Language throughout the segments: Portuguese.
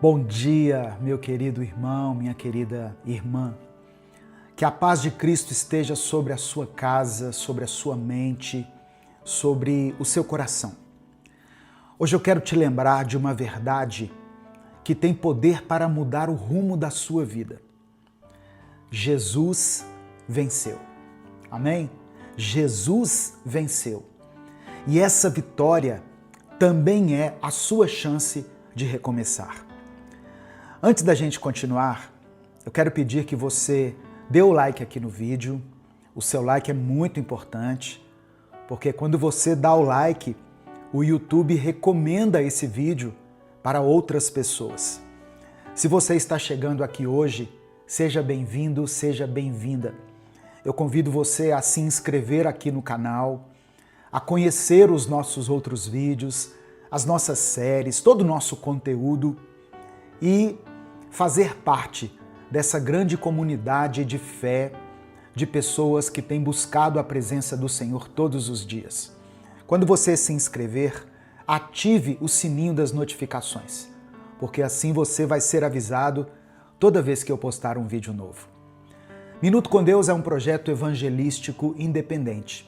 Bom dia, meu querido irmão, minha querida irmã. Que a paz de Cristo esteja sobre a sua casa, sobre a sua mente, sobre o seu coração. Hoje eu quero te lembrar de uma verdade que tem poder para mudar o rumo da sua vida. Jesus venceu. Amém? Jesus venceu. E essa vitória também é a sua chance de recomeçar. Antes da gente continuar, eu quero pedir que você dê o like aqui no vídeo. O seu like é muito importante, porque quando você dá o like, o YouTube recomenda esse vídeo para outras pessoas. Se você está chegando aqui hoje, seja bem-vindo, seja bem-vinda. Eu convido você a se inscrever aqui no canal, a conhecer os nossos outros vídeos, as nossas séries, todo o nosso conteúdo e fazer parte dessa grande comunidade de fé, de pessoas que têm buscado a presença do Senhor todos os dias. Quando você se inscrever, ative o sininho das notificações, porque assim você vai ser avisado toda vez que eu postar um vídeo novo. Minuto com Deus é um projeto evangelístico independente.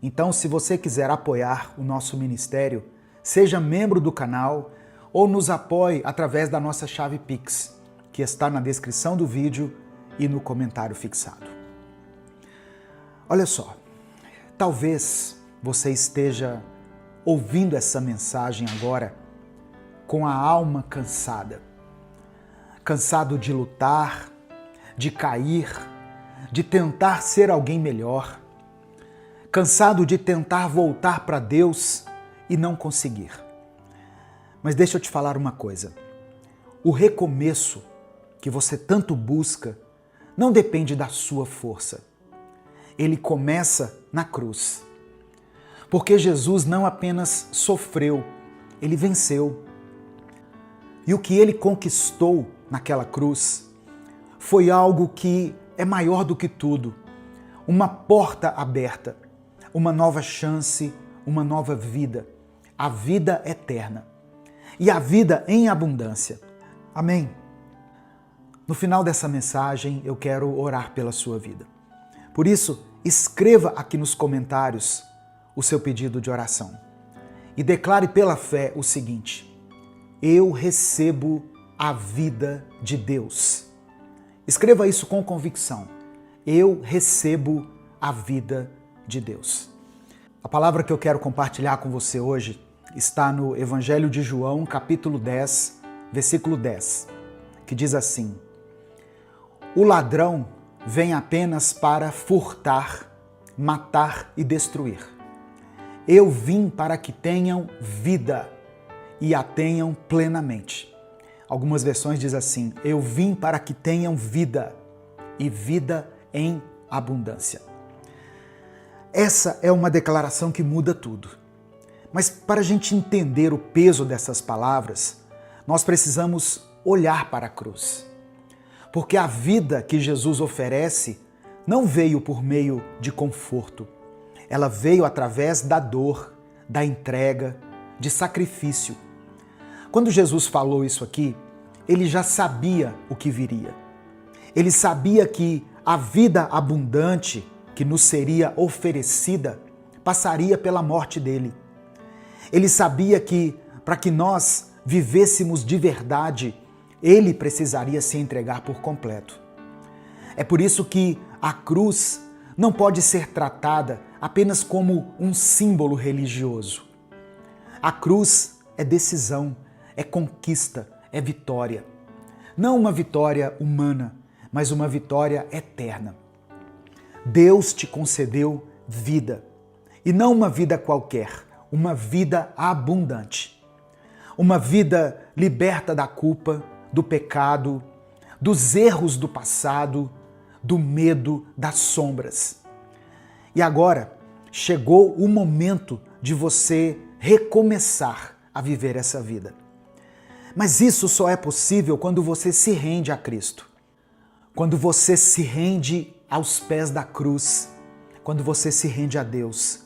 Então, se você quiser apoiar o nosso ministério, seja membro do canal ou nos apoie através da nossa chave Pix, que está na descrição do vídeo e no comentário fixado. Olha só, talvez você esteja ouvindo essa mensagem agora com a alma cansada. Cansado de lutar, de cair, de tentar ser alguém melhor. Cansado de tentar voltar para Deus e não conseguir. Mas deixa eu te falar uma coisa. O recomeço que você tanto busca não depende da sua força. Ele começa na cruz. Porque Jesus não apenas sofreu, ele venceu. E o que ele conquistou naquela cruz foi algo que é maior do que tudo. Uma porta aberta, uma nova chance, uma nova vida. A vida eterna. E a vida em abundância. Amém? No final dessa mensagem, eu quero orar pela sua vida. Por isso, escreva aqui nos comentários o seu pedido de oração. E declare pela fé o seguinte: eu recebo a vida de Deus. Escreva isso com convicção. Eu recebo a vida de Deus. A palavra que eu quero compartilhar com você hoje está no Evangelho de João, capítulo 10, versículo 10, que diz assim: o ladrão vem apenas para furtar, matar e destruir. Eu vim para que tenham vida e a tenham plenamente. Algumas versões dizem assim: eu vim para que tenham vida e vida em abundância. Essa é uma declaração que muda tudo. Mas para a gente entender o peso dessas palavras, nós precisamos olhar para a cruz. Porque a vida que Jesus oferece não veio por meio de conforto. Ela veio através da dor, da entrega, de sacrifício. Quando Jesus falou isso aqui, ele já sabia o que viria. Ele sabia que a vida abundante que nos seria oferecida passaria pela morte dele. Ele sabia que, para que nós vivêssemos de verdade, ele precisaria se entregar por completo. É por isso que a cruz não pode ser tratada apenas como um símbolo religioso. A cruz é decisão, é conquista, é vitória. Não uma vitória humana, mas uma vitória eterna. Deus te concedeu vida, e não uma vida qualquer, uma vida abundante. Uma vida liberta da culpa, do pecado, dos erros do passado, do medo, das sombras. E agora chegou o momento de você recomeçar a viver essa vida. Mas isso só é possível quando você se rende a Cristo. Quando você se rende aos pés da cruz. Quando você se rende a Deus.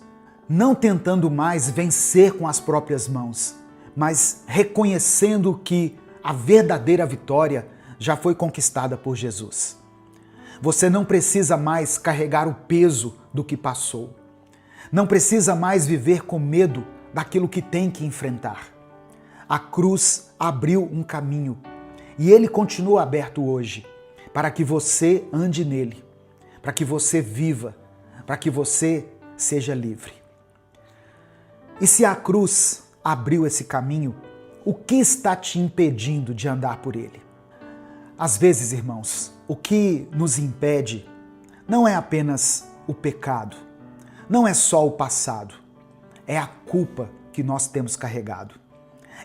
Não tentando mais vencer com as próprias mãos, mas reconhecendo que a verdadeira vitória já foi conquistada por Jesus. Você não precisa mais carregar o peso do que passou. Não precisa mais viver com medo daquilo que tem que enfrentar. A cruz abriu um caminho e ele continua aberto hoje para que você ande nele, para que você viva, para que você seja livre. E se a cruz abriu esse caminho, o que está te impedindo de andar por ele? Às vezes, irmãos, o que nos impede não é apenas o pecado, não é só o passado, é a culpa que nós temos carregado.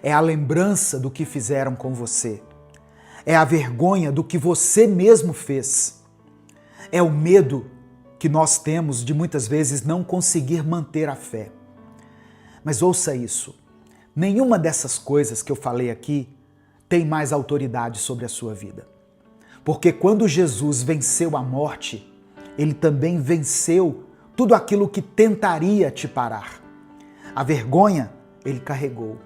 É a lembrança do que fizeram com você. É a vergonha do que você mesmo fez. É o medo que nós temos de muitas vezes não conseguir manter a fé. Mas ouça isso, nenhuma dessas coisas que eu falei aqui tem mais autoridade sobre a sua vida. Porque quando Jesus venceu a morte, ele também venceu tudo aquilo que tentaria te parar. A vergonha, ele carregou.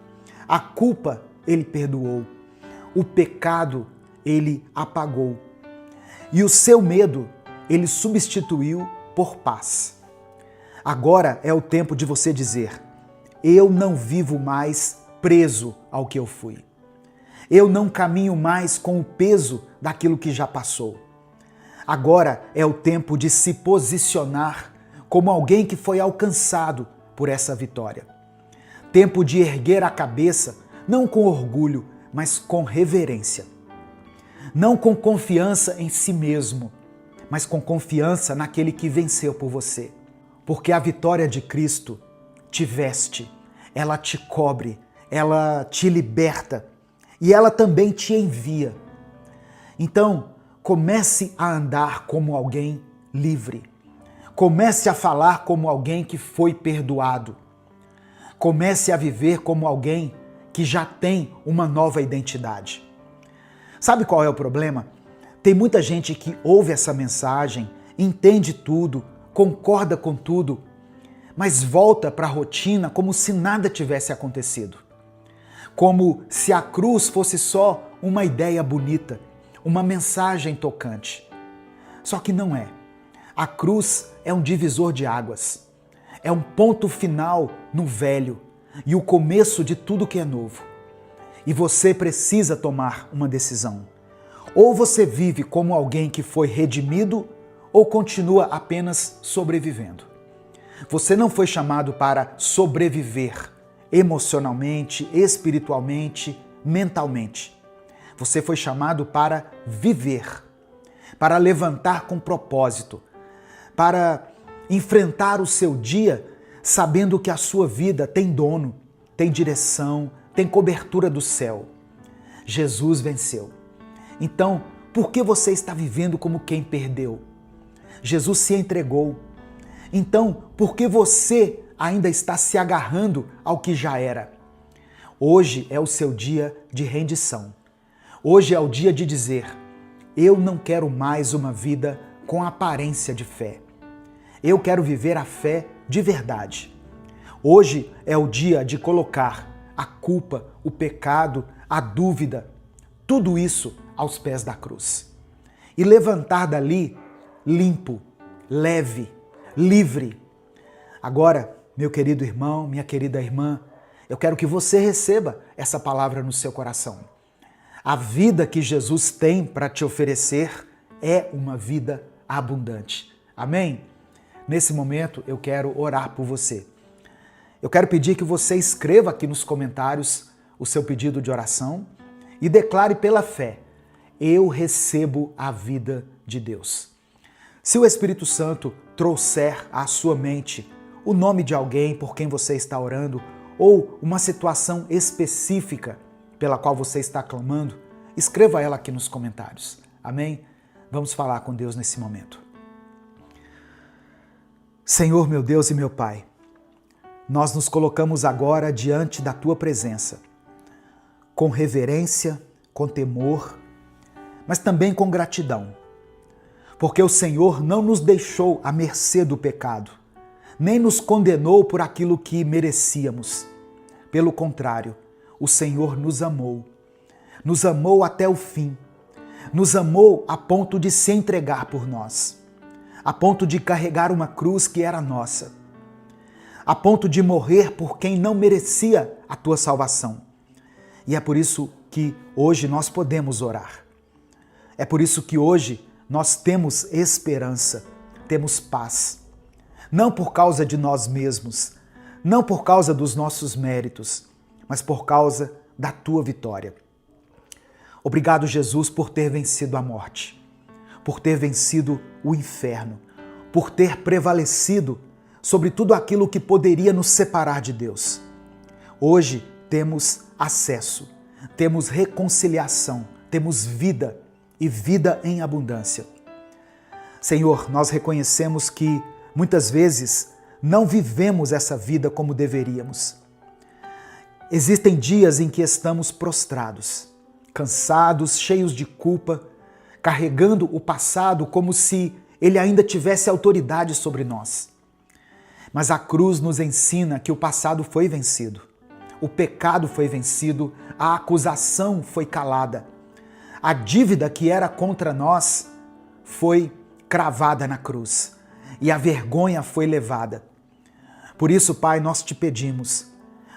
A culpa, ele perdoou. O pecado, ele apagou. E o seu medo, ele substituiu por paz. Agora é o tempo de você dizer: eu não vivo mais preso ao que eu fui. Eu não caminho mais com o peso daquilo que já passou. Agora é o tempo de se posicionar como alguém que foi alcançado por essa vitória. Tempo de erguer a cabeça, não com orgulho, mas com reverência. Não com confiança em si mesmo, mas com confiança naquele que venceu por você. Porque a vitória de Cristo te veste, ela te cobre, ela te liberta e ela também te envia. Então, comece a andar como alguém livre. Comece a falar como alguém que foi perdoado. Comece a viver como alguém que já tem uma nova identidade. Sabe qual é o problema? Tem muita gente que ouve essa mensagem, entende tudo, concorda com tudo, mas volta para a rotina como se nada tivesse acontecido. Como se a cruz fosse só uma ideia bonita, uma mensagem tocante. Só que não é. A cruz é um divisor de águas. É um ponto final no velho e o começo de tudo que é novo. E você precisa tomar uma decisão. Ou você vive como alguém que foi redimido, ou continua apenas sobrevivendo. Você não foi chamado para sobreviver emocionalmente, espiritualmente, mentalmente. Você foi chamado para viver, para levantar com propósito, para enfrentar o seu dia sabendo que a sua vida tem dono, tem direção, tem cobertura do céu. Jesus venceu. Então, por que você está vivendo como quem perdeu? Jesus se entregou. Então, por que você ainda está se agarrando ao que já era? Hoje é o seu dia de rendição. Hoje é o dia de dizer: eu não quero mais uma vida com aparência de fé. Eu quero viver a fé de verdade. Hoje é o dia de colocar a culpa, o pecado, a dúvida, tudo isso aos pés da cruz. E levantar dali limpo, leve, livre. Agora, meu querido irmão, minha querida irmã, eu quero que você receba essa palavra no seu coração. A vida que Jesus tem para te oferecer é uma vida abundante. Amém? Nesse momento eu quero orar por você. Eu quero pedir que você escreva aqui nos comentários o seu pedido de oração e declare pela fé: eu recebo a vida de Deus. Se o Espírito Santo trouxer à sua mente o nome de alguém por quem você está orando ou uma situação específica pela qual você está clamando, escreva ela aqui nos comentários. Amém? Vamos falar com Deus nesse momento. Senhor, meu Deus e meu Pai, nós nos colocamos agora diante da Tua presença, com reverência, com temor, mas também com gratidão, porque o Senhor não nos deixou à mercê do pecado, nem nos condenou por aquilo que merecíamos. Pelo contrário, o Senhor nos amou, nos amou até o fim, nos amou a ponto de se entregar por nós, a ponto de carregar uma cruz que era nossa, a ponto de morrer por quem não merecia a tua salvação. E é por isso que hoje nós podemos orar. É por isso que hoje nós temos esperança, temos paz. Não por causa de nós mesmos, não por causa dos nossos méritos, mas por causa da tua vitória. Obrigado, Jesus, por ter vencido a morte, por ter vencido o inferno, por ter prevalecido sobre tudo aquilo que poderia nos separar de Deus. Hoje temos acesso, temos reconciliação, temos vida e vida em abundância. Senhor, nós reconhecemos que muitas vezes não vivemos essa vida como deveríamos. Existem dias em que estamos prostrados, cansados, cheios de culpa, carregando o passado como se ele ainda tivesse autoridade sobre nós. Mas a cruz nos ensina que o passado foi vencido, o pecado foi vencido, a acusação foi calada, a dívida que era contra nós foi cravada na cruz e a vergonha foi levada. Por isso, Pai, nós te pedimos,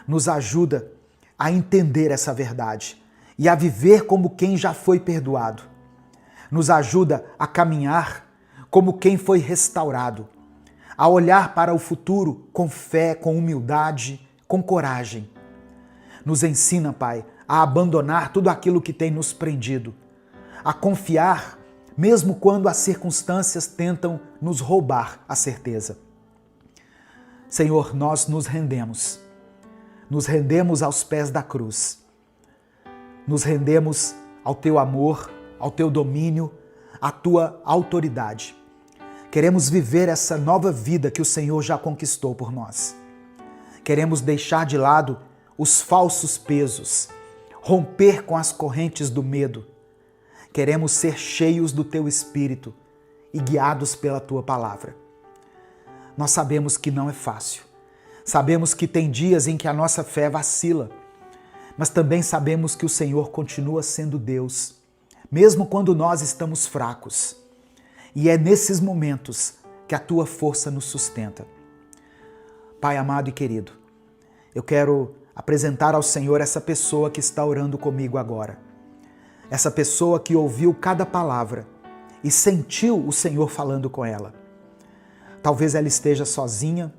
nos ajuda a entender essa verdade e a viver como quem já foi perdoado. Nos ajuda a caminhar como quem foi restaurado, a olhar para o futuro com fé, com humildade, com coragem. Nos ensina, Pai, a abandonar tudo aquilo que tem nos prendido, a confiar mesmo quando as circunstâncias tentam nos roubar a certeza. Senhor, nós nos rendemos aos pés da cruz, nos rendemos ao teu amor, ao teu domínio, à tua autoridade. Queremos viver essa nova vida que o Senhor já conquistou por nós. Queremos deixar de lado os falsos pesos, romper com as correntes do medo. Queremos ser cheios do teu Espírito e guiados pela tua palavra. Nós sabemos que não é fácil. Sabemos que tem dias em que a nossa fé vacila, mas também sabemos que o Senhor continua sendo Deus, mesmo quando nós estamos fracos. E é nesses momentos que a tua força nos sustenta. Pai amado e querido, eu quero apresentar ao Senhor essa pessoa que está orando comigo agora. Essa pessoa que ouviu cada palavra e sentiu o Senhor falando com ela. Talvez ela esteja sozinha,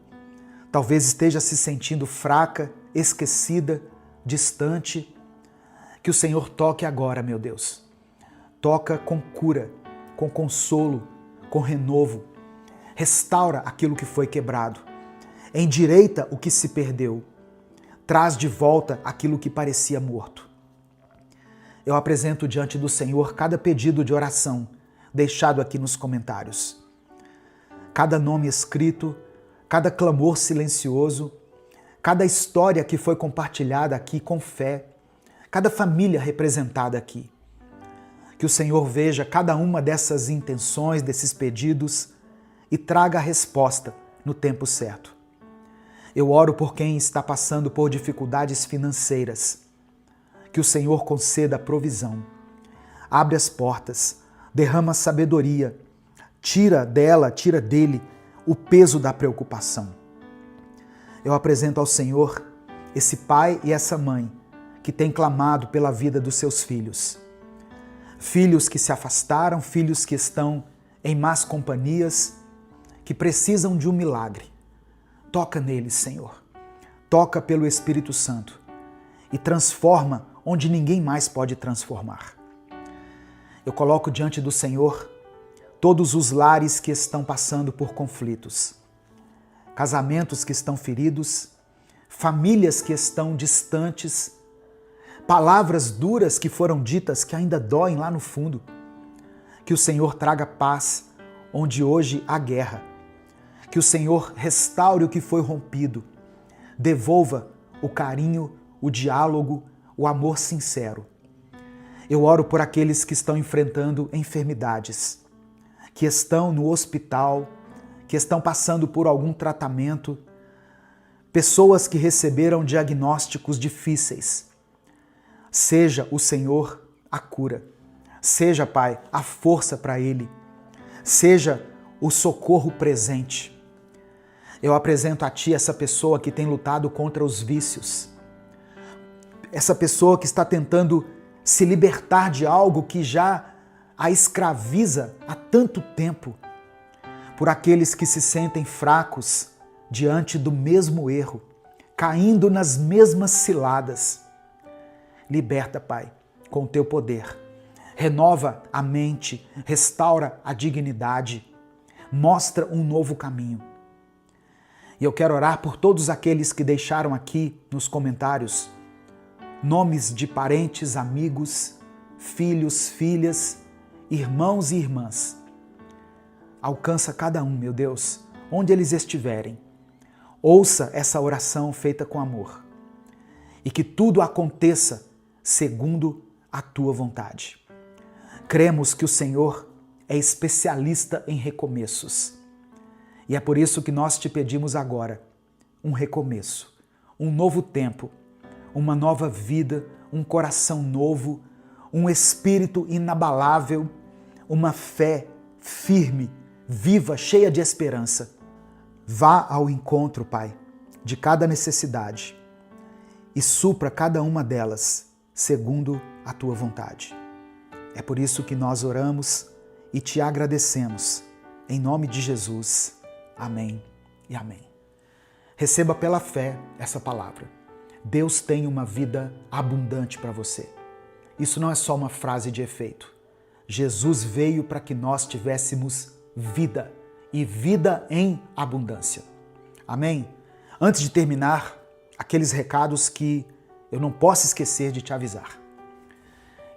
talvez esteja se sentindo fraca, esquecida, distante. Que o Senhor toque agora, meu Deus. Toca com cura, com consolo, com renovo. Restaura aquilo que foi quebrado. Endireita o que se perdeu. Traz de volta aquilo que parecia morto. Eu apresento diante do Senhor cada pedido de oração deixado aqui nos comentários. Cada nome escrito, cada clamor silencioso, cada história que foi compartilhada aqui com fé, cada família representada aqui. Que o Senhor veja cada uma dessas intenções, desses pedidos e traga a resposta no tempo certo. Eu oro por quem está passando por dificuldades financeiras. Que o Senhor conceda provisão. Abre as portas, derrama sabedoria, tira dele o peso da preocupação. Eu apresento ao Senhor esse pai e essa mãe que têm clamado pela vida dos seus filhos. Filhos que se afastaram, filhos que estão em más companhias, que precisam de um milagre. Toca neles, Senhor. Toca pelo Espírito Santo e transforma onde ninguém mais pode transformar. Eu coloco diante do Senhor todos os lares que estão passando por conflitos, casamentos que estão feridos, famílias que estão distantes, palavras duras que foram ditas que ainda doem lá no fundo. Que o Senhor traga paz onde hoje há guerra. Que o Senhor restaure o que foi rompido, devolva o carinho, o diálogo, o amor sincero. Eu oro por aqueles que estão enfrentando enfermidades, que estão no hospital, que estão passando por algum tratamento, pessoas que receberam diagnósticos difíceis. Seja o Senhor a cura. Seja, Pai, a força para ele. Seja o socorro presente. Eu apresento a Ti essa pessoa que tem lutado contra os vícios. Essa pessoa que está tentando se libertar de algo que já a escraviza há tanto tempo. Por aqueles que se sentem fracos diante do mesmo erro, caindo nas mesmas ciladas. Liberta, Pai, com o Teu poder. Renova a mente, restaura a dignidade, mostra um novo caminho. E eu quero orar por todos aqueles que deixaram aqui nos comentários nomes de parentes, amigos, filhos, filhas, irmãos e irmãs. Alcança cada um, meu Deus, onde eles estiverem. Ouça essa oração feita com amor e que tudo aconteça segundo a Tua vontade. Cremos que o Senhor é especialista em recomeços e é por isso que nós te pedimos agora um recomeço, um novo tempo, uma nova vida, um coração novo, um espírito inabalável, uma fé firme, viva, cheia de esperança. Vá ao encontro, Pai, de cada necessidade e supra cada uma delas segundo a Tua vontade. É por isso que nós oramos e Te agradecemos. Em nome de Jesus. Amém e amém. Receba pela fé essa palavra. Deus tem uma vida abundante para você. Isso não é só uma frase de efeito. Jesus veio para que nós tivéssemos vida e vida em abundância. Amém? Antes de terminar, aqueles recados que eu não posso esquecer de te avisar.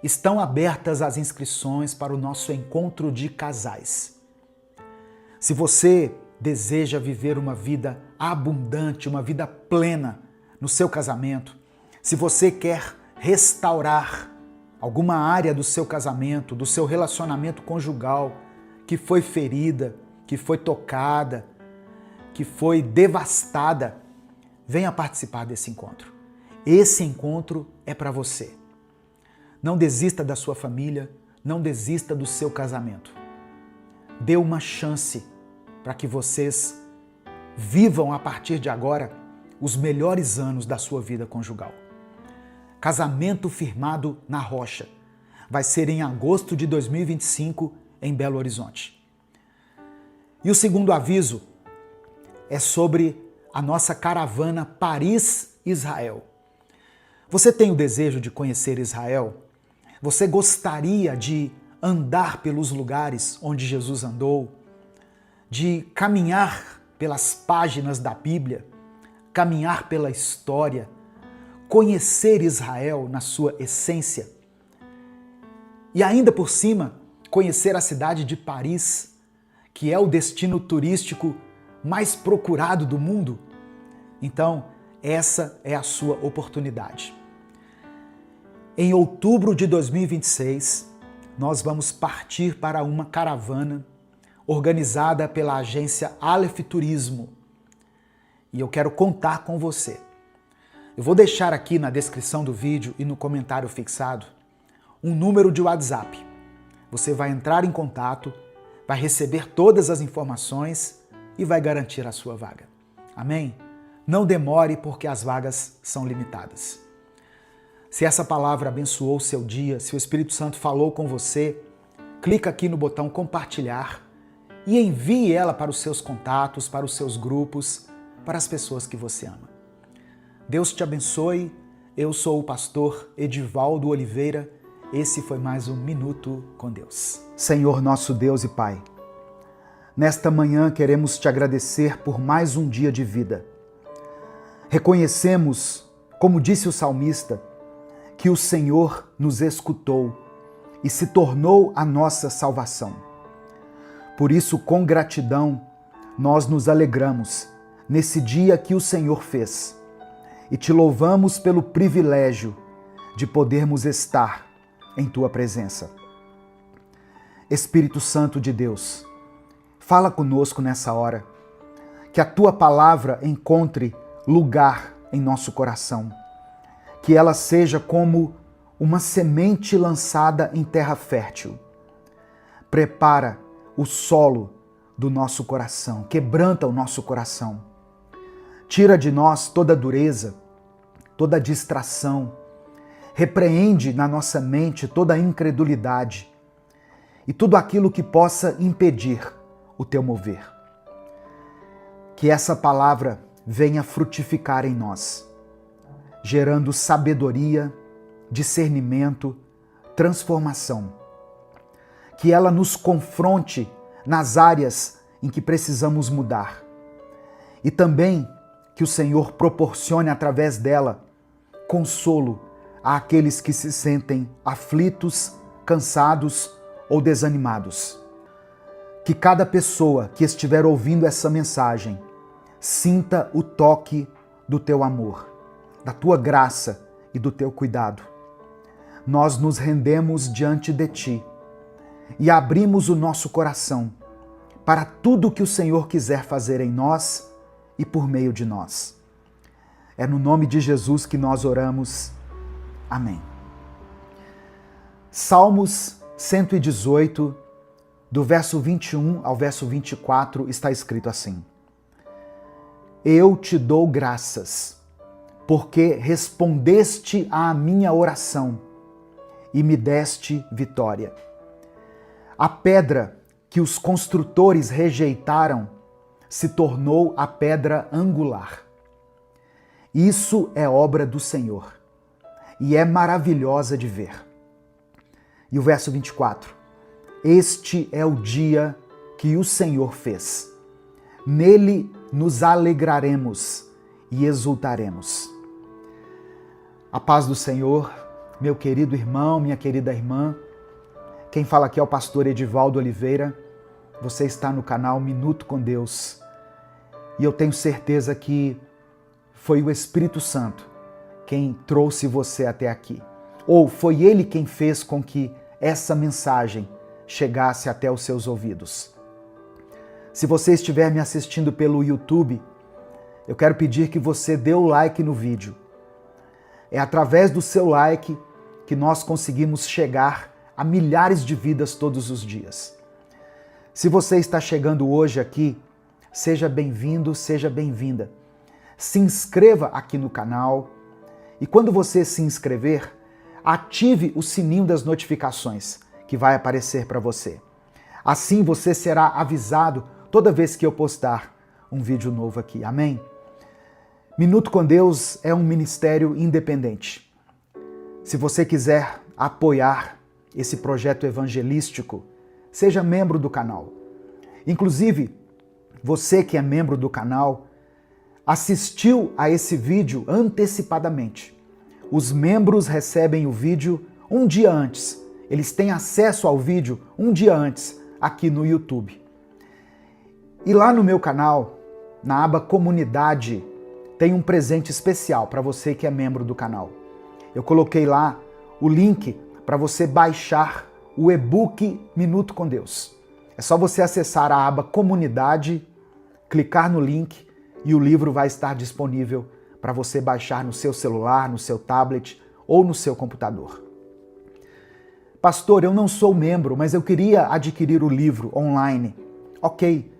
Estão abertas as inscrições para o nosso encontro de casais. Se você deseja viver uma vida abundante, uma vida plena no seu casamento, se você quer restaurar alguma área do seu casamento, do seu relacionamento conjugal que foi ferida, que foi tocada, que foi devastada, venha participar desse encontro. Esse encontro é para você. Não desista da sua família, não desista do seu casamento. Dê uma chance para que vocês vivam a partir de agora os melhores anos da sua vida conjugal. Casamento firmado na rocha. Vai ser em agosto de 2025 em Belo Horizonte. E o segundo aviso é sobre a nossa caravana Paris-Israel. Você tem o desejo de conhecer Israel? Você gostaria de andar pelos lugares onde Jesus andou? De caminhar pelas páginas da Bíblia? Caminhar pela história? Conhecer Israel na sua essência? E ainda por cima, conhecer a cidade de Paris, que é o destino turístico mais procurado do mundo? Então, essa é a sua oportunidade. Em outubro de 2026, nós vamos partir para uma caravana organizada pela agência Aleph Turismo. E eu quero contar com você. Eu vou deixar aqui na descrição do vídeo e no comentário fixado um número de WhatsApp. Você vai entrar em contato, vai receber todas as informações e vai garantir a sua vaga. Amém? Não demore, porque as vagas são limitadas. Se essa palavra abençoou o seu dia, se o Espírito Santo falou com você, clica aqui no botão compartilhar e envie ela para os seus contatos, para os seus grupos, para as pessoas que você ama. Deus te abençoe. Eu sou o pastor Edivaldo Oliveira. Esse foi mais um Minuto com Deus. Senhor nosso Deus e Pai, nesta manhã queremos te agradecer por mais um dia de vida. Reconhecemos, como disse o salmista, que o Senhor nos escutou e se tornou a nossa salvação. Por isso, com gratidão, nós nos alegramos nesse dia que o Senhor fez e te louvamos pelo privilégio de podermos estar em Tua presença. Espírito Santo de Deus, fala conosco nessa hora, que a Tua palavra encontre lugar em nosso coração, que ela seja como uma semente lançada em terra fértil. Prepara o solo do nosso coração, quebranta o nosso coração. Tira de nós toda dureza, toda distração. Repreende na nossa mente toda a incredulidade e tudo aquilo que possa impedir o teu mover. Que essa palavra venha frutificar em nós, gerando sabedoria, discernimento, transformação. Que ela nos confronte nas áreas em que precisamos mudar. E também que o Senhor proporcione através dela consolo àqueles que se sentem aflitos, cansados ou desanimados. Que cada pessoa que estiver ouvindo essa mensagem sinta o toque do teu amor, da tua graça e do teu cuidado. Nós nos rendemos diante de ti e abrimos o nosso coração para tudo que o Senhor quiser fazer em nós e por meio de nós. É no nome de Jesus que nós oramos. Amém. Salmos 118, do verso 21 ao verso 24, está escrito assim: Eu te dou graças, porque respondeste à minha oração e me deste vitória. A pedra que os construtores rejeitaram se tornou a pedra angular. Isso é obra do Senhor e é maravilhosa de ver. E o verso 24: Este é o dia que o Senhor fez. Nele nos alegraremos e exultaremos. A paz do Senhor, meu querido irmão, minha querida irmã. Quem fala aqui é o pastor Edivaldo Oliveira. Você está no canal Minuto com Deus. E eu tenho certeza que foi o Espírito Santo quem trouxe você até aqui. Ou foi Ele quem fez com que essa mensagem chegasse até os seus ouvidos. Se você estiver me assistindo pelo YouTube, eu quero pedir que você dê o like no vídeo. É através do seu like que nós conseguimos chegar a milhares de vidas todos os dias. Se você está chegando hoje aqui, seja bem-vindo, seja bem-vinda. Se inscreva aqui no canal e quando você se inscrever, ative o sininho das notificações que vai aparecer para você. Assim você será avisado toda vez que eu postar um vídeo novo aqui. Amém? Minuto com Deus é um ministério independente. Se você quiser apoiar esse projeto evangelístico, seja membro do canal. Inclusive, você que é membro do canal, assistiu a esse vídeo antecipadamente. Os membros recebem o vídeo um dia antes. Eles têm acesso ao vídeo um dia antes, aqui no YouTube. E lá no meu canal, na aba Comunidade, tem um presente especial para você que é membro do canal. Eu coloquei lá o link para você baixar o e-book Minuto com Deus. É só você acessar a aba Comunidade, clicar no link e o livro vai estar disponível para você baixar no seu celular, no seu tablet ou no seu computador. Pastor, eu não sou membro, mas eu queria adquirir o livro online. Ok,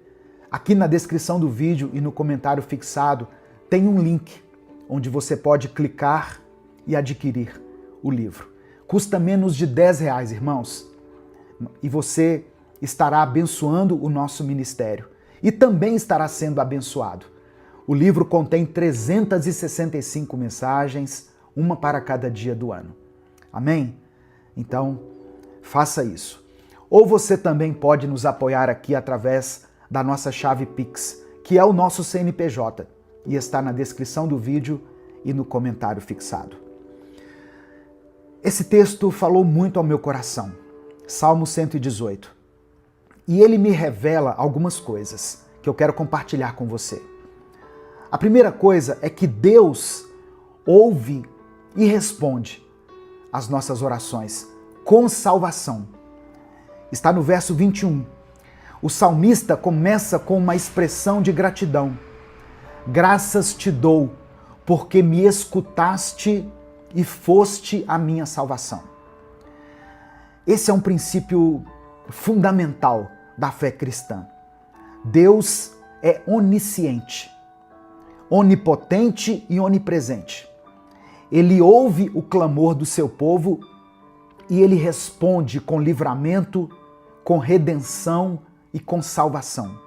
aqui na descrição do vídeo e no comentário fixado tem um link onde você pode clicar e adquirir o livro. Custa menos de R$10, irmãos, e você estará abençoando o nosso ministério e também estará sendo abençoado. O livro contém 365 mensagens, uma para cada dia do ano. Amém? Então, faça isso. Ou você também pode nos apoiar aqui através da nossa chave Pix, que é o nosso CNPJ, e está na descrição do vídeo e no comentário fixado. Esse texto falou muito ao meu coração. Salmo 118. E ele me revela algumas coisas que eu quero compartilhar com você. A primeira coisa é que Deus ouve e responde às nossas orações com salvação. Está no verso 21. O salmista começa com uma expressão de gratidão. Graças te dou, porque me escutaste e foste a minha salvação. Esse é um princípio fundamental da fé cristã. Deus é onisciente, onipotente e onipresente. Ele ouve o clamor do seu povo e ele responde com livramento, com redenção e com salvação.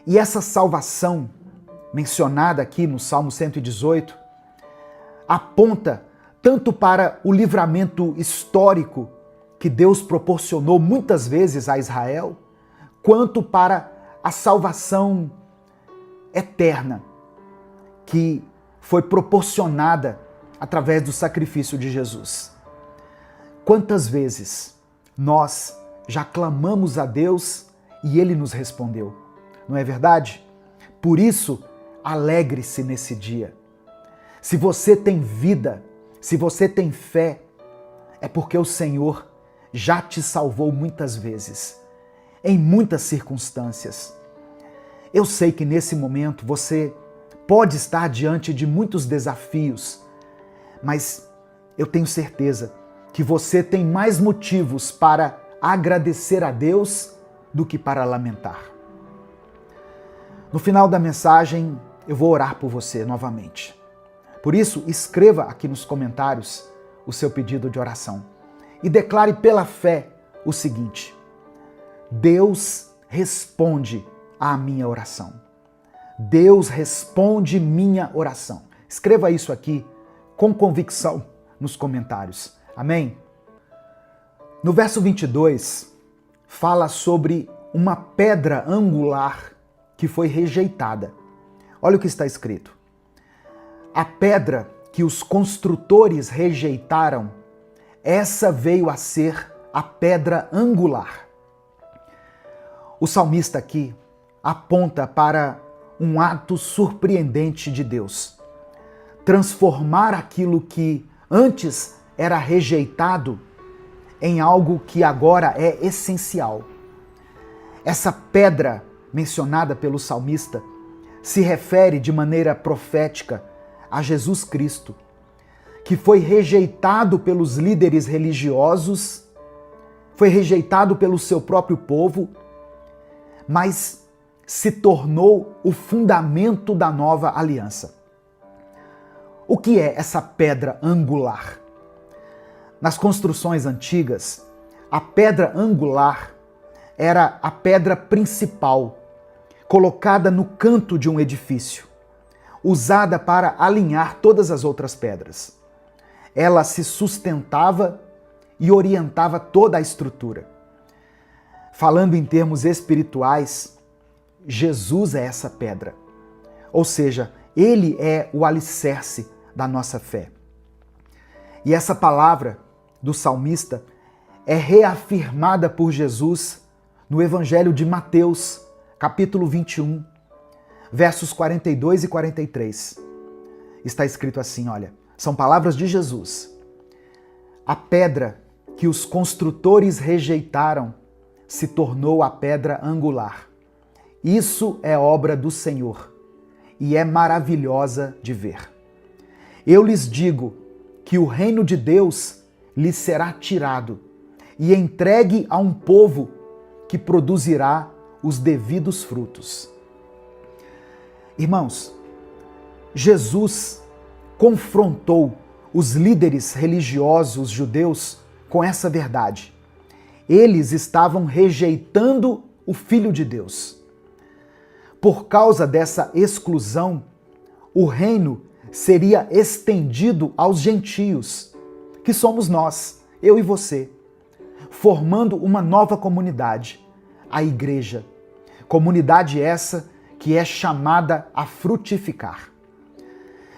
E essa salvação, mencionada aqui no Salmo 118, aponta tanto para o livramento histórico que Deus proporcionou muitas vezes a Israel, quanto para a salvação eterna que foi proporcionada através do sacrifício de Jesus. Quantas vezes nós já clamamos a Deus e Ele nos respondeu, não é verdade? Por isso, alegre-se nesse dia. Se você tem vida, se você tem fé, é porque o Senhor já te salvou muitas vezes, em muitas circunstâncias. Eu sei que nesse momento você pode estar diante de muitos desafios, mas eu tenho certeza que você tem mais motivos para agradecer a Deus do que para lamentar. No final da mensagem, eu vou orar por você novamente. Por isso, escreva aqui nos comentários o seu pedido de oração e declare pela fé o seguinte: Deus responde à minha oração. Deus responde minha oração. Escreva isso aqui com convicção nos comentários. Amém? No verso 22, fala sobre uma pedra angular que foi rejeitada. Olha o que está escrito. A pedra que os construtores rejeitaram, essa veio a ser a pedra angular. O salmista aqui aponta para um ato surpreendente de Deus. Transformar aquilo que antes era rejeitado em algo que agora é essencial. Essa pedra mencionada pelo salmista se refere de maneira profética a Jesus Cristo, que foi rejeitado pelos líderes religiosos, foi rejeitado pelo seu próprio povo, mas se tornou o fundamento da nova aliança. O que é essa pedra angular? Nas construções antigas, a pedra angular era a pedra principal, colocada no canto de um edifício, usada para alinhar todas as outras pedras. Ela se sustentava e orientava toda a estrutura. Falando em termos espirituais, Jesus é essa pedra. Ou seja, Ele é o alicerce da nossa fé. E essa palavra do salmista é reafirmada por Jesus no Evangelho de Mateus, capítulo 21, versos 42 e 43. Está escrito assim, olha, são palavras de Jesus. A pedra que os construtores rejeitaram se tornou a pedra angular. Isso é obra do Senhor e é maravilhosa de ver. Eu lhes digo que o reino de Deus lhes será tirado e entregue a um povo que produzirá os devidos frutos. Irmãos, Jesus confrontou os líderes religiosos judeus com essa verdade. Eles estavam rejeitando o Filho de Deus. Por causa dessa exclusão, o reino seria estendido aos gentios, que somos nós, eu e você, formando uma nova comunidade, a igreja. Comunidade essa que é chamada a frutificar.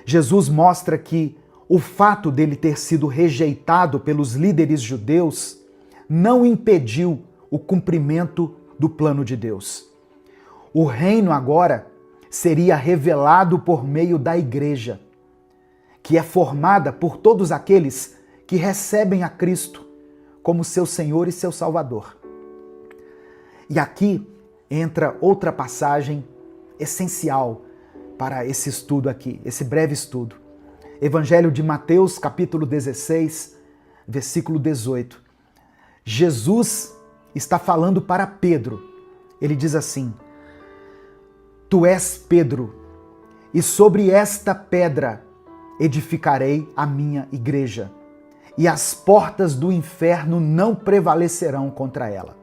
Jesus mostra que o fato dele ter sido rejeitado pelos líderes judeus não impediu o cumprimento do plano de Deus. O reino agora seria revelado por meio da igreja, que é formada por todos aqueles que recebem a Cristo como seu Senhor e seu Salvador. E aqui entra outra passagem essencial para esse estudo aqui, esse breve estudo. Evangelho de Mateus, capítulo 16, versículo 18. Jesus está falando para Pedro. Ele diz assim: Tu és Pedro, e sobre esta pedra edificarei a minha igreja, e as portas do inferno não prevalecerão contra ela.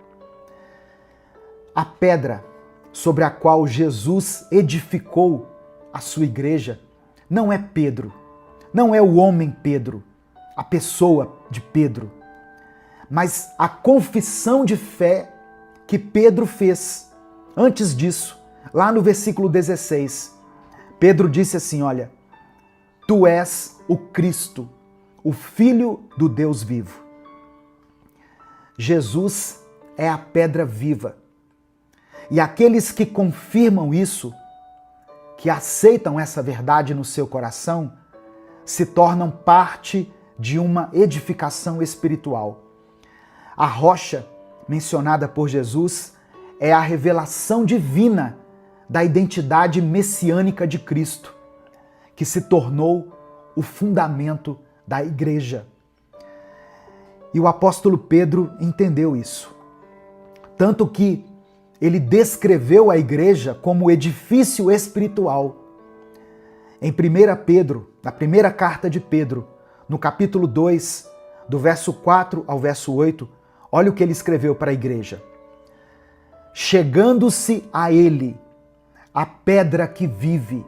A pedra sobre a qual Jesus edificou a sua igreja não é Pedro, não é o homem Pedro, a pessoa de Pedro, mas a confissão de fé que Pedro fez. Antes disso, lá no versículo 16, Pedro disse assim: olha, Tu és o Cristo, o Filho do Deus vivo. Jesus é a pedra viva. E aqueles que confirmam isso, que aceitam essa verdade no seu coração, se tornam parte de uma edificação espiritual. A rocha mencionada por Jesus é a revelação divina da identidade messiânica de Cristo, que se tornou o fundamento da igreja. E o apóstolo Pedro entendeu isso. Tanto que ele descreveu a igreja como edifício espiritual. Em 1 Pedro, na primeira carta de Pedro, no capítulo 2, do verso 4 ao verso 8, olha o que ele escreveu para a igreja. Chegando-se a ele, a pedra que vive,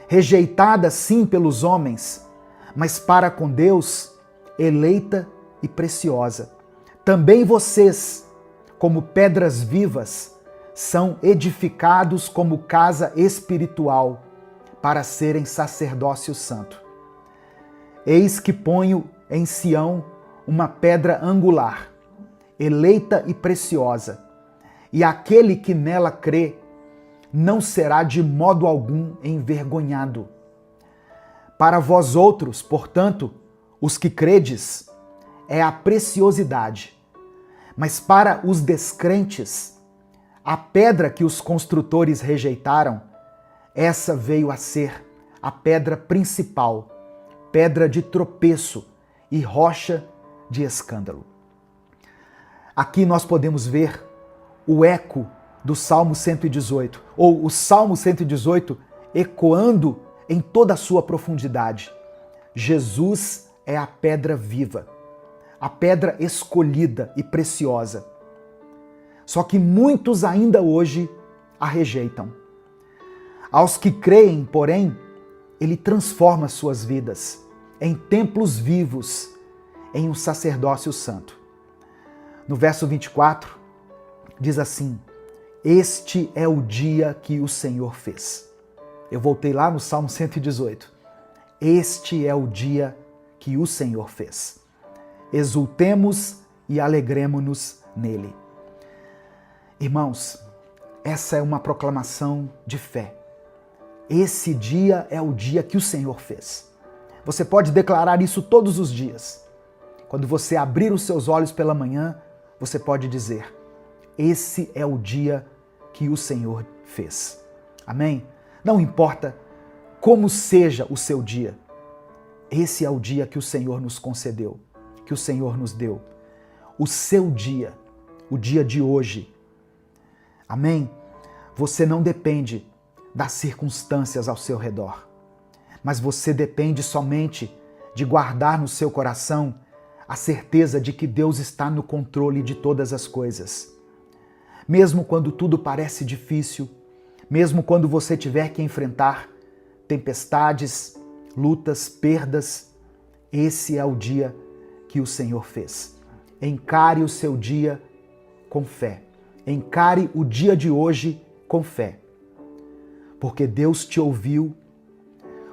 rejeitada sim pelos homens, mas para com Deus, eleita e preciosa. Também vocês, como pedras vivas, são edificados como casa espiritual, para serem sacerdócio santo. Eis que ponho em Sião uma pedra angular, eleita e preciosa, e aquele que nela crê não será de modo algum envergonhado. Para vós outros, portanto, os que credes, é a preciosidade, mas para os descrentes, a pedra que os construtores rejeitaram, essa veio a ser a pedra principal, pedra de tropeço e rocha de escândalo. Aqui nós podemos ver o eco do Salmo 118, ou o Salmo 118 ecoando em toda a sua profundidade. Jesus é a pedra viva, a pedra escolhida e preciosa. Só que muitos ainda hoje a rejeitam. Aos que creem, porém, ele transforma suas vidas em templos vivos, em um sacerdócio santo. No verso 24, diz assim: Este é o dia que o Senhor fez. Eu voltei lá no Salmo 118. Este é o dia que o Senhor fez. Exultemos e alegremo-nos nele. Irmãos, essa é uma proclamação de fé. Esse dia é o dia que o Senhor fez. Você pode declarar isso todos os dias. Quando você abrir os seus olhos pela manhã, você pode dizer: esse é o dia que o Senhor fez. Amém? Não importa como seja o seu dia, esse é o dia que o Senhor nos concedeu, que o Senhor nos deu. O seu dia, o dia de hoje. Amém? Você não depende das circunstâncias ao seu redor, mas você depende somente de guardar no seu coração a certeza de que Deus está no controle de todas as coisas. Mesmo quando tudo parece difícil, mesmo quando você tiver que enfrentar tempestades, lutas, perdas, esse é o dia que o Senhor fez. Encare o seu dia com fé. Encare o dia de hoje com fé. Porque Deus te ouviu,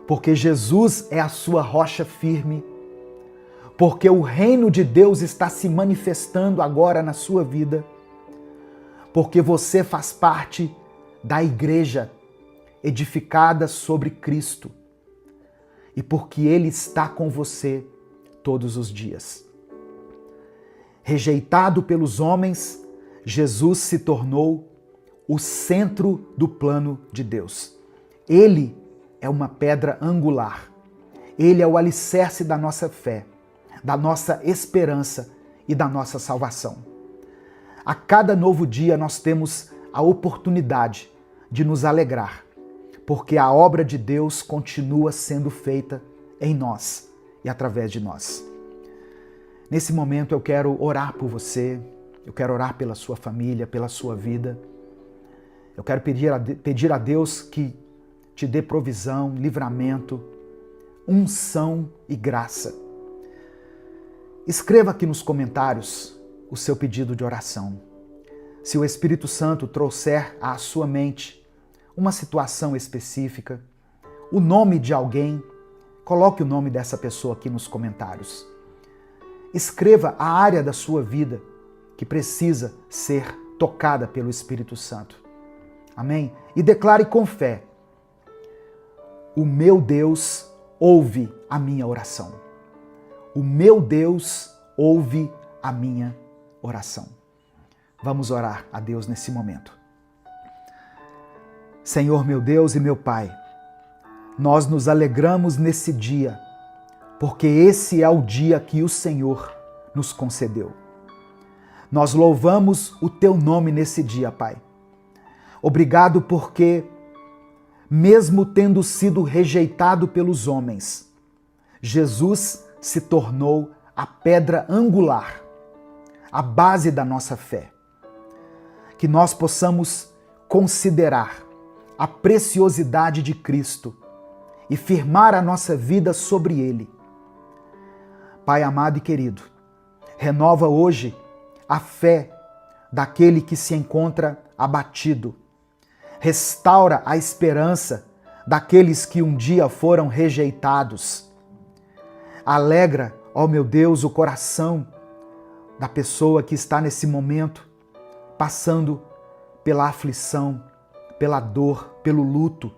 porque Jesus é a sua rocha firme, porque o reino de Deus está se manifestando agora na sua vida, porque você faz parte da igreja edificada sobre Cristo e porque Ele está com você todos os dias. Rejeitado pelos homens, Jesus se tornou o centro do plano de Deus. Ele é uma pedra angular. Ele é o alicerce da nossa fé, da nossa esperança e da nossa salvação. A cada novo dia nós temos a oportunidade de nos alegrar, porque a obra de Deus continua sendo feita em nós e através de nós. Nesse momento eu quero orar por você, eu quero orar pela sua família, pela sua vida. Eu quero pedir a Deus que te dê provisão, livramento, unção e graça. Escreva aqui nos comentários o seu pedido de oração. Se o Espírito Santo trouxer à sua mente uma situação específica, o nome de alguém, coloque o nome dessa pessoa aqui nos comentários. Escreva a área da sua vida que precisa ser tocada pelo Espírito Santo. Amém? E declare com fé: o meu Deus ouve a minha oração. O meu Deus ouve a minha oração. Vamos orar a Deus nesse momento. Senhor, meu Deus e meu Pai, nós nos alegramos nesse dia, porque esse é o dia que o Senhor nos concedeu. Nós louvamos o Teu nome nesse dia, Pai. Obrigado porque, mesmo tendo sido rejeitado pelos homens, Jesus se tornou a pedra angular, a base da nossa fé. Que nós possamos considerar a preciosidade de Cristo e firmar a nossa vida sobre Ele. Pai amado e querido, renova hoje a fé daquele que se encontra abatido. Restaura a esperança daqueles que um dia foram rejeitados. Alegra, ó meu Deus, o coração da pessoa que está nesse momento passando pela aflição, pela dor, pelo luto.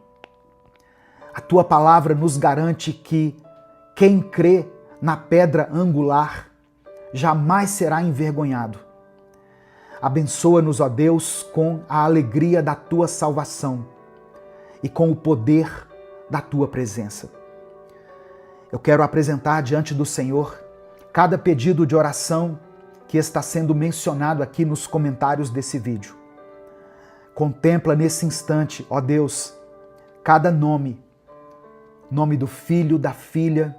A Tua palavra nos garante que quem crê na pedra angular jamais será envergonhado. Abençoa-nos, ó Deus, com a alegria da Tua salvação e com o poder da Tua presença. Eu quero apresentar diante do Senhor cada pedido de oração que está sendo mencionado aqui nos comentários desse vídeo. Contempla nesse instante, ó Deus, cada nome do filho, da filha,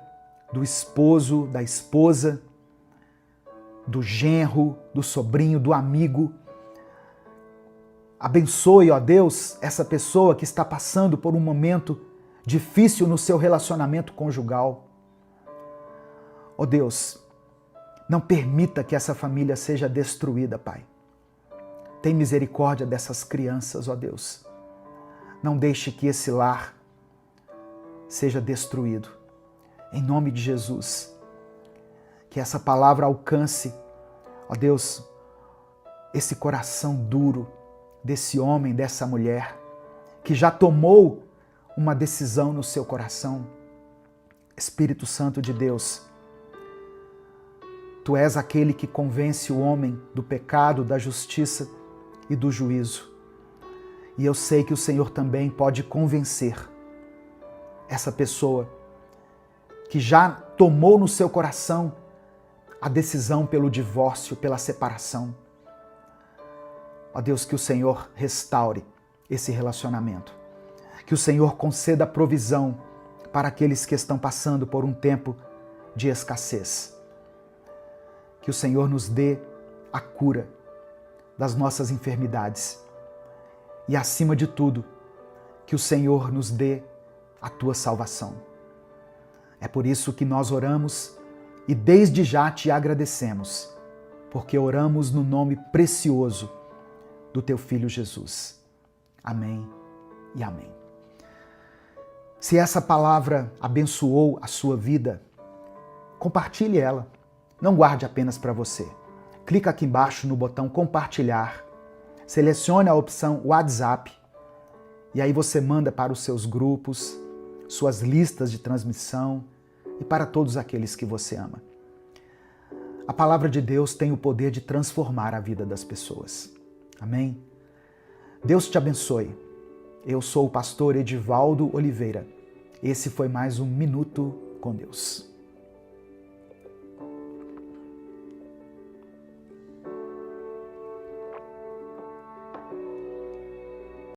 do esposo, da esposa, do genro, do sobrinho, do amigo. Abençoe, ó Deus, essa pessoa que está passando por um momento difícil no seu relacionamento conjugal. Ó Deus, não permita que essa família seja destruída, Pai. Tem misericórdia dessas crianças, ó Deus. Não deixe que esse lar seja destruído. Em nome de Jesus, que essa palavra alcance, ó Deus, esse coração duro desse homem, dessa mulher, que já tomou uma decisão no seu coração. Espírito Santo de Deus, Tu és aquele que convence o homem do pecado, da justiça e do juízo. E eu sei que o Senhor também pode convencer essa pessoa que já tomou no seu coração a decisão pelo divórcio, pela separação. Ó Deus, que o Senhor restaure esse relacionamento. Que o Senhor conceda provisão para aqueles que estão passando por um tempo de escassez. Que o Senhor nos dê a cura das nossas enfermidades. E, acima de tudo, que o Senhor nos dê a Tua salvação. É por isso que nós oramos e desde já Te agradecemos, porque oramos no nome precioso do Teu Filho Jesus. Amém e amém. Se essa palavra abençoou a sua vida, compartilhe ela. Não guarde apenas para você. Clica aqui embaixo no botão compartilhar, selecione a opção WhatsApp e aí você manda para os seus grupos, suas listas de transmissão e para todos aqueles que você ama. A palavra de Deus tem o poder de transformar a vida das pessoas. Amém? Deus te abençoe. Eu sou o pastor Edivaldo Oliveira. Esse foi mais um Minuto com Deus.